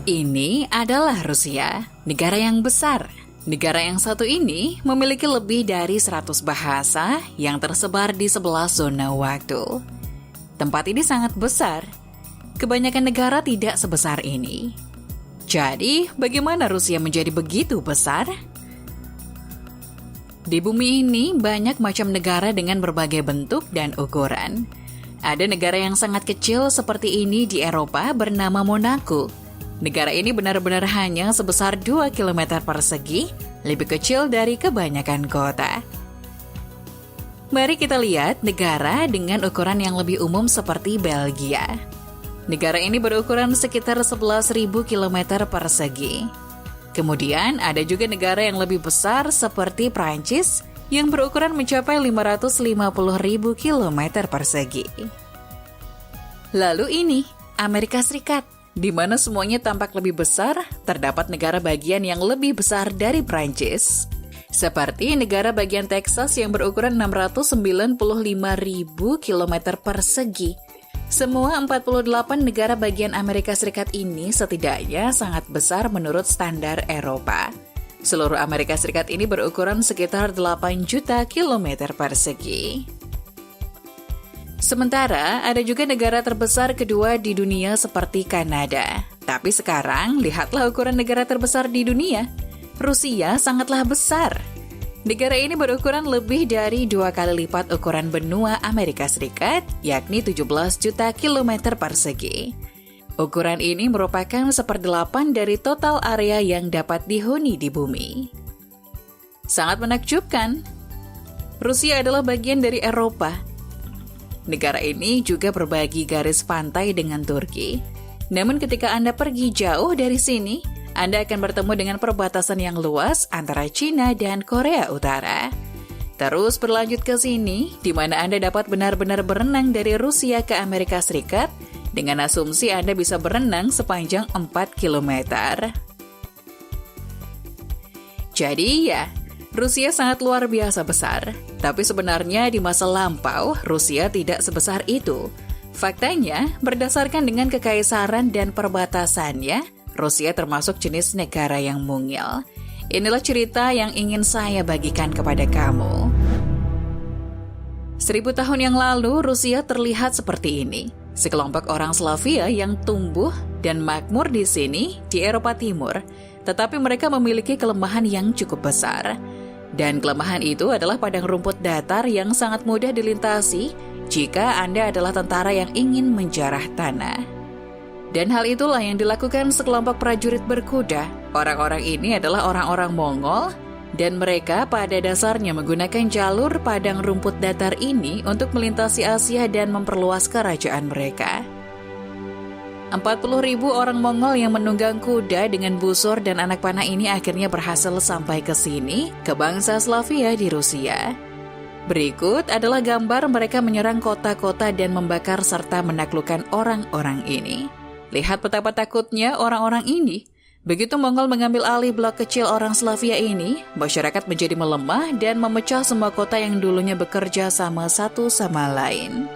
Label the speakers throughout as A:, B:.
A: Ini adalah Rusia, negara yang besar. Negara yang satu ini memiliki lebih dari 100 bahasa yang tersebar di 11 zona waktu. Tempat ini sangat besar. Kebanyakan negara tidak sebesar ini. Jadi, bagaimana Rusia menjadi begitu besar? Di bumi ini banyak macam negara dengan berbagai bentuk dan ukuran. Ada negara yang sangat kecil seperti ini di Eropa bernama Monaco. Negara ini benar-benar hanya sebesar 2 km persegi, lebih kecil dari kebanyakan kota. Mari kita lihat negara dengan ukuran yang lebih umum seperti Belgia. Negara ini berukuran sekitar 11.000 km persegi. Kemudian ada juga negara yang lebih besar seperti Prancis yang berukuran mencapai 550.000 km persegi. Lalu ini, Amerika Serikat, di mana semuanya tampak lebih besar, terdapat negara bagian yang lebih besar dari Prancis. Seperti negara bagian Texas yang berukuran 695.000 km persegi. Semua 48 negara bagian Amerika Serikat ini setidaknya sangat besar menurut standar Eropa. Seluruh Amerika Serikat ini berukuran sekitar 8 juta kilometer persegi. Sementara, ada juga negara terbesar kedua di dunia seperti Kanada. Tapi sekarang, lihatlah ukuran negara terbesar di dunia. Rusia sangatlah besar. Negara ini berukuran lebih dari 2 kali lipat ukuran benua Amerika Serikat, yakni 17 juta kilometer persegi. Ukuran ini merupakan 1/8 dari total area yang dapat dihuni di bumi. Sangat menakjubkan. Rusia adalah bagian dari Eropa. Negara ini juga berbagi garis pantai dengan Turki. Namun ketika Anda pergi jauh dari sini, Anda akan bertemu dengan perbatasan yang luas antara Cina dan Korea Utara. Terus berlanjut ke sini, di mana Anda dapat benar-benar berenang dari Rusia ke Amerika Serikat, dengan asumsi Anda bisa berenang sepanjang 4 km. Jadi ya, Rusia sangat luar biasa besar, tapi sebenarnya di masa lampau, Rusia tidak sebesar itu. Faktanya, berdasarkan dengan kekaisaran dan perbatasannya, Rusia termasuk jenis negara yang mungil. Inilah cerita yang ingin saya bagikan kepada kamu. 1000 tahun yang lalu, Rusia terlihat seperti ini. Sekelompok orang Slavia yang tumbuh dan makmur di sini, di Eropa Timur, tetapi mereka memiliki kelemahan yang cukup besar. Dan kelemahan itu adalah padang rumput datar yang sangat mudah dilintasi jika Anda adalah tentara yang ingin menjarah tanah. Dan hal itulah yang dilakukan sekelompok prajurit berkuda. Orang-orang ini adalah orang-orang Mongol, dan mereka pada dasarnya menggunakan jalur padang rumput datar ini untuk melintasi Asia dan memperluas kerajaan mereka. 40.000 orang Mongol yang menunggang kuda dengan busur dan anak panah ini akhirnya berhasil sampai ke sini, ke bangsa Slavia di Rusia. Berikut adalah gambar mereka menyerang kota-kota dan membakar serta menaklukkan orang-orang ini. Lihat betapa takutnya orang-orang ini. Begitu Mongol mengambil alih blok kecil orang Slavia ini, masyarakat menjadi melemah dan memecah semua kota yang dulunya bekerja sama satu sama lain.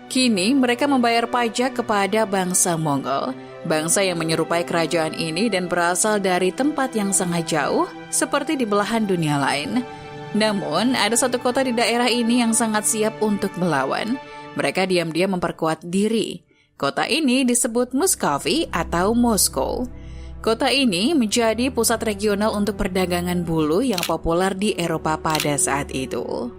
A: Kini mereka membayar pajak kepada bangsa Mongol, bangsa yang menyerupai kerajaan ini dan berasal dari tempat yang sangat jauh, seperti di belahan dunia lain. Namun, ada satu kota di daerah ini yang sangat siap untuk melawan. Mereka diam-diam memperkuat diri. Kota ini disebut Muscovy atau Moskow. Kota ini menjadi pusat regional untuk perdagangan bulu yang populer di Eropa pada saat itu.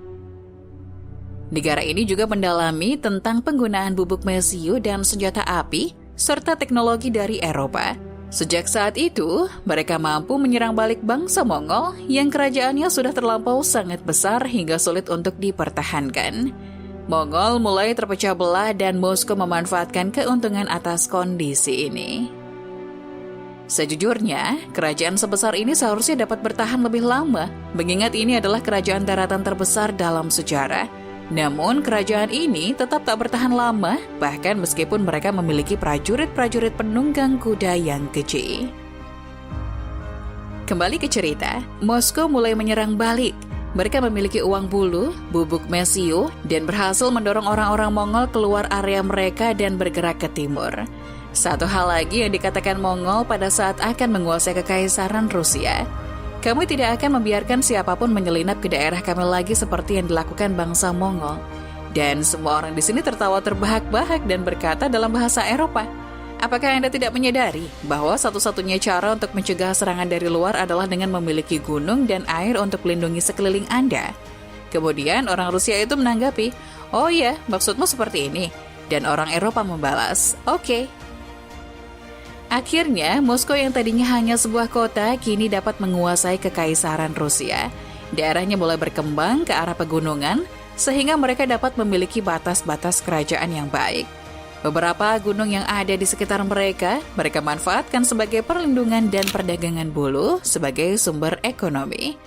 A: Negara ini juga mendalami tentang penggunaan bubuk mesiu dan senjata api, serta teknologi dari Eropa. Sejak saat itu, mereka mampu menyerang balik bangsa Mongol yang kerajaannya sudah terlampau sangat besar hingga sulit untuk dipertahankan. Mongol mulai terpecah belah dan Moskow memanfaatkan keuntungan atas kondisi ini. Sejujurnya, kerajaan sebesar ini seharusnya dapat bertahan lebih lama, mengingat ini adalah kerajaan daratan terbesar dalam sejarah. Namun, kerajaan ini tetap tak bertahan lama, bahkan meskipun mereka memiliki prajurit-prajurit penunggang kuda yang kecil. Kembali ke cerita, Moskow mulai menyerang balik. Mereka memiliki uang bulu, bubuk mesiu, dan berhasil mendorong orang-orang Mongol keluar area mereka dan bergerak ke timur. Satu hal lagi yang dikatakan Mongol pada saat akan menguasai kekaisaran Rusia. Kami tidak akan membiarkan siapapun menyelinap ke daerah kami lagi seperti yang dilakukan bangsa Mongol. Dan semua orang di sini tertawa terbahak-bahak dan berkata dalam bahasa Eropa, apakah Anda tidak menyadari bahwa satu-satunya cara untuk mencegah serangan dari luar adalah dengan memiliki gunung dan air untuk melindungi sekeliling Anda? Kemudian orang Rusia itu menanggapi, oh iya, maksudmu seperti ini. Dan orang Eropa membalas, oke. Akhirnya, Moskow yang tadinya hanya sebuah kota kini dapat menguasai kekaisaran Rusia. Daerahnya mulai berkembang ke arah pegunungan, sehingga mereka dapat memiliki batas-batas kerajaan yang baik. Beberapa gunung yang ada di sekitar mereka manfaatkan sebagai perlindungan dan perdagangan bulu sebagai sumber ekonomi.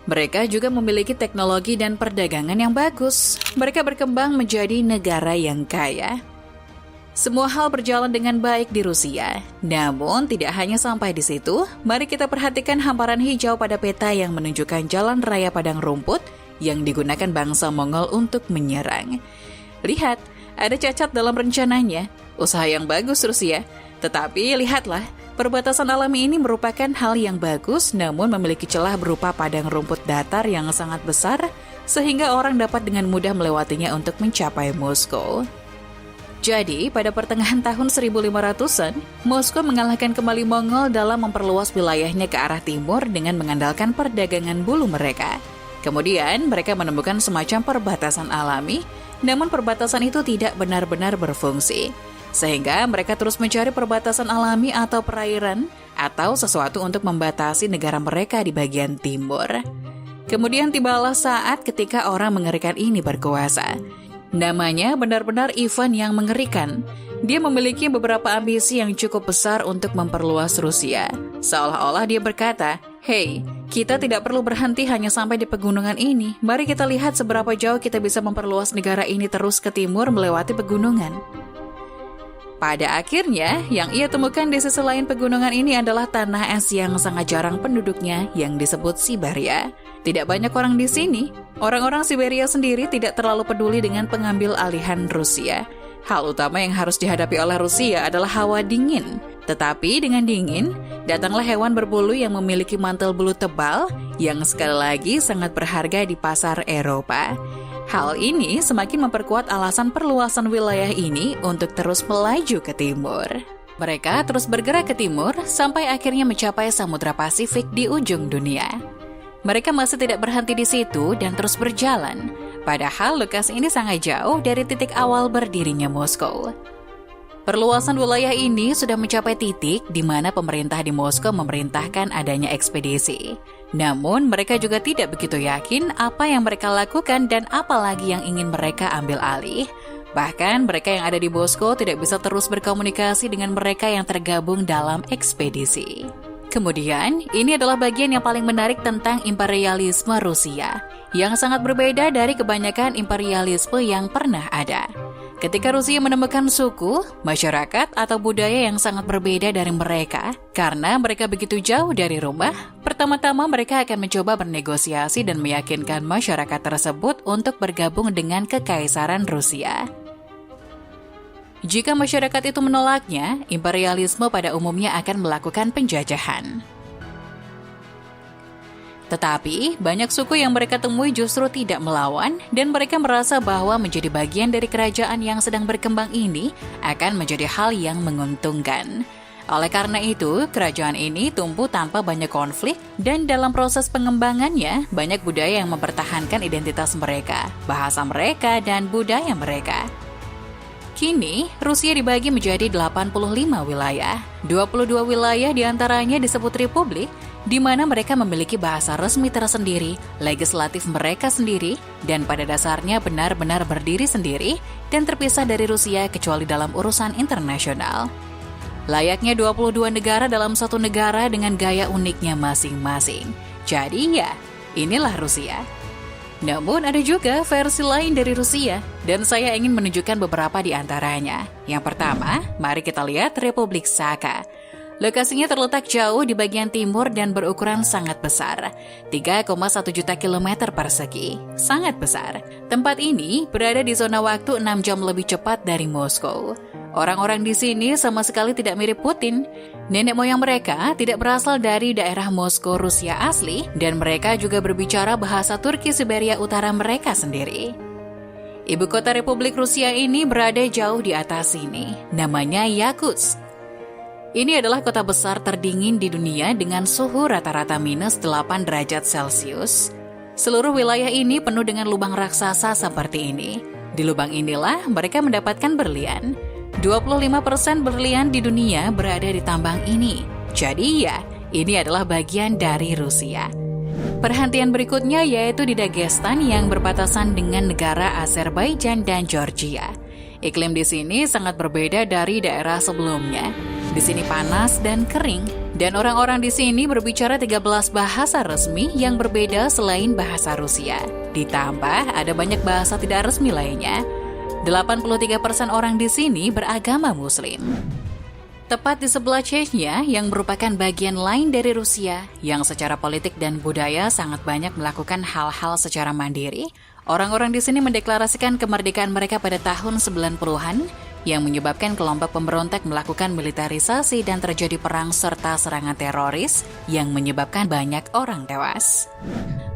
A: Mereka juga memiliki teknologi dan perdagangan yang bagus. Mereka berkembang menjadi negara yang kaya. Semua hal berjalan dengan baik di Rusia. Namun, tidak hanya sampai di situ, mari kita perhatikan hamparan hijau pada peta yang menunjukkan jalan raya padang rumput yang digunakan bangsa Mongol untuk menyerang. Lihat, ada cacat dalam rencananya. Usaha yang bagus Rusia. Tetapi lihatlah, perbatasan alami ini merupakan hal yang bagus namun memiliki celah berupa padang rumput datar yang sangat besar sehingga orang dapat dengan mudah melewatinya untuk mencapai Moskow. Jadi, pada pertengahan tahun 1500-an, Moskow mengalahkan kembali Mongol dalam memperluas wilayahnya ke arah timur dengan mengandalkan perdagangan bulu mereka. Kemudian, mereka menemukan semacam perbatasan alami, namun perbatasan itu tidak benar-benar berfungsi. Sehingga mereka terus mencari perbatasan alami atau perairan, atau sesuatu untuk membatasi negara mereka di bagian timur. Kemudian tibalah saat ketika orang mengerikan ini berkuasa. Namanya benar-benar Ivan yang mengerikan. Dia memiliki beberapa ambisi yang cukup besar untuk memperluas Rusia. Seolah-olah dia berkata, "Hei, kita tidak perlu berhenti hanya sampai di pegunungan ini. Mari kita lihat seberapa jauh kita bisa memperluas negara ini terus ke timur melewati pegunungan." Pada akhirnya, yang ia temukan di sisi lain pegunungan ini adalah tanah es yang sangat jarang penduduknya yang disebut Siberia. Tidak banyak orang di sini. Orang-orang Siberia sendiri tidak terlalu peduli dengan pengambil alihan Rusia. Hal utama yang harus dihadapi oleh Rusia adalah hawa dingin. Tetapi dengan dingin, datanglah hewan berbulu yang memiliki mantel bulu tebal yang sekali lagi sangat berharga di pasar Eropa. Hal ini semakin memperkuat alasan perluasan wilayah ini untuk terus melaju ke timur. Mereka terus bergerak ke timur sampai akhirnya mencapai Samudra Pasifik di ujung dunia. Mereka masih tidak berhenti di situ dan terus berjalan. Padahal lokasi ini sangat jauh dari titik awal berdirinya Moskow. Perluasan wilayah ini sudah mencapai titik di mana pemerintah di Moskow memerintahkan adanya ekspedisi. Namun mereka juga tidak begitu yakin apa yang mereka lakukan dan apa lagi yang ingin mereka ambil alih. Bahkan mereka yang ada di Moskow tidak bisa terus berkomunikasi dengan mereka yang tergabung dalam ekspedisi. Kemudian, ini adalah bagian yang paling menarik tentang imperialisme Rusia, yang sangat berbeda dari kebanyakan imperialisme yang pernah ada. Ketika Rusia menemukan suku, masyarakat, atau budaya yang sangat berbeda dari mereka, karena mereka begitu jauh dari rumah, pertama-tama mereka akan mencoba bernegosiasi dan meyakinkan masyarakat tersebut untuk bergabung dengan Kekaisaran Rusia. Jika masyarakat itu menolaknya, imperialisme pada umumnya akan melakukan penjajahan. Tetapi, banyak suku yang mereka temui justru tidak melawan, dan mereka merasa bahwa menjadi bagian dari kerajaan yang sedang berkembang ini akan menjadi hal yang menguntungkan. Oleh karena itu, kerajaan ini tumbuh tanpa banyak konflik, dan dalam proses pengembangannya, banyak budaya yang mempertahankan identitas mereka, bahasa mereka, dan budaya mereka. Kini, Rusia dibagi menjadi 85 wilayah. 22 wilayah diantaranya disebut republik, di mana mereka memiliki bahasa resmi tersendiri, legislatif mereka sendiri, dan pada dasarnya benar-benar berdiri sendiri dan terpisah dari Rusia kecuali dalam urusan internasional. Layaknya 22 negara dalam satu negara dengan gaya uniknya masing-masing. Jadi ya, inilah Rusia. Namun ada juga versi lain dari Rusia, dan saya ingin menunjukkan beberapa di antaranya. Yang pertama, mari kita lihat Republik Sakha. Lokasinya terletak jauh di bagian timur dan berukuran sangat besar, 3,1 juta kilometer persegi. Sangat besar. Tempat ini berada di zona waktu 6 jam lebih cepat dari Moskow. Orang-orang di sini sama sekali tidak mirip Putin. Nenek moyang mereka tidak berasal dari daerah Moskow, Rusia asli, dan mereka juga berbicara bahasa Turki Siberia Utara mereka sendiri. Ibu kota Republik Rusia ini berada jauh di atas sini, namanya Yakutsk. Ini adalah kota besar terdingin di dunia dengan suhu rata-rata minus 8 derajat Celcius. Seluruh wilayah ini penuh dengan lubang raksasa seperti ini. Di lubang inilah mereka mendapatkan berlian. 25% berlian di dunia berada di tambang ini. Jadi ya, ini adalah bagian dari Rusia. Perhentian berikutnya yaitu di Dagestan yang berbatasan dengan negara Azerbaijan dan Georgia. Iklim di sini sangat berbeda dari daerah sebelumnya. Di sini panas dan kering, dan orang-orang di sini berbicara 13 bahasa resmi yang berbeda selain bahasa Rusia. Ditambah ada banyak bahasa tidak resmi lainnya. 83% orang di sini beragama Muslim. Tepat di sebelah Chechnya yang merupakan bagian lain dari Rusia, yang secara politik dan budaya sangat banyak melakukan hal-hal secara mandiri, orang-orang di sini mendeklarasikan kemerdekaan mereka pada tahun 90-an, yang menyebabkan kelompok pemberontak melakukan militerisasi dan terjadi perang serta serangan teroris yang menyebabkan banyak orang tewas.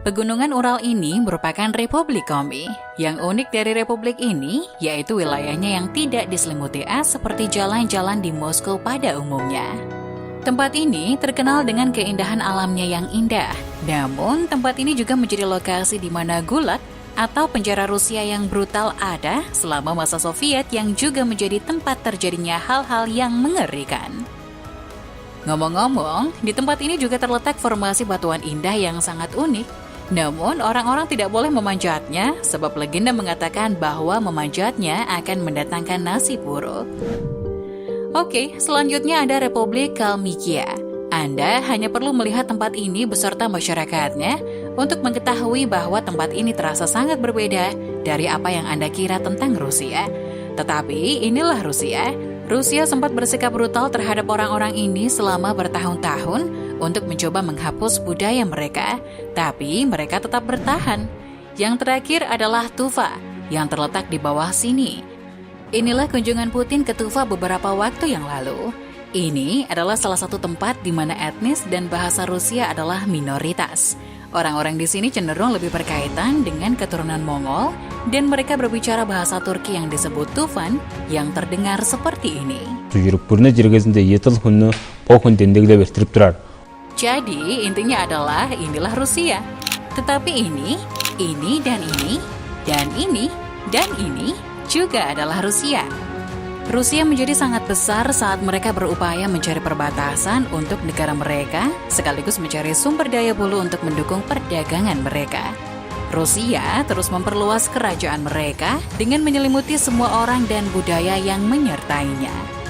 A: Pegunungan Ural ini merupakan Republik Komi. Yang unik dari republik ini yaitu wilayahnya yang tidak diselimuti es seperti jalan-jalan di Moskow pada umumnya. Tempat ini terkenal dengan keindahan alamnya yang indah. Namun, tempat ini juga menjadi lokasi di mana Gulag atau penjara Rusia yang brutal ada selama masa Soviet yang juga menjadi tempat terjadinya hal-hal yang mengerikan. Ngomong-ngomong, di tempat ini juga terletak formasi batuan indah yang sangat unik. Namun, orang-orang tidak boleh memanjatnya sebab legenda mengatakan bahwa memanjatnya akan mendatangkan nasib buruk. Oke, selanjutnya ada Republik Kalmykia. Anda hanya perlu melihat tempat ini beserta masyarakatnya untuk mengetahui bahwa tempat ini terasa sangat berbeda dari apa yang Anda kira tentang Rusia. Tetapi inilah Rusia. Rusia sempat bersikap brutal terhadap orang-orang ini selama bertahun-tahun untuk mencoba menghapus budaya mereka, tapi mereka tetap bertahan. Yang terakhir adalah Tuva, yang terletak di bawah sini. Inilah kunjungan Putin ke Tuva beberapa waktu yang lalu. Ini adalah salah satu tempat di mana etnis dan bahasa Rusia adalah minoritas. Orang-orang di sini cenderung lebih berkaitan dengan keturunan Mongol, dan mereka berbicara bahasa Turki yang disebut Tufan, yang terdengar seperti ini. Jadi, intinya adalah inilah Rusia. Tetapi ini, dan ini, dan ini, dan ini juga adalah Rusia. Rusia menjadi sangat besar saat mereka berupaya mencari perbatasan untuk negara mereka, sekaligus mencari sumber daya bulu untuk mendukung perdagangan mereka. Rusia terus memperluas kerajaan mereka dengan menyelimuti semua orang dan budaya yang menyertainya.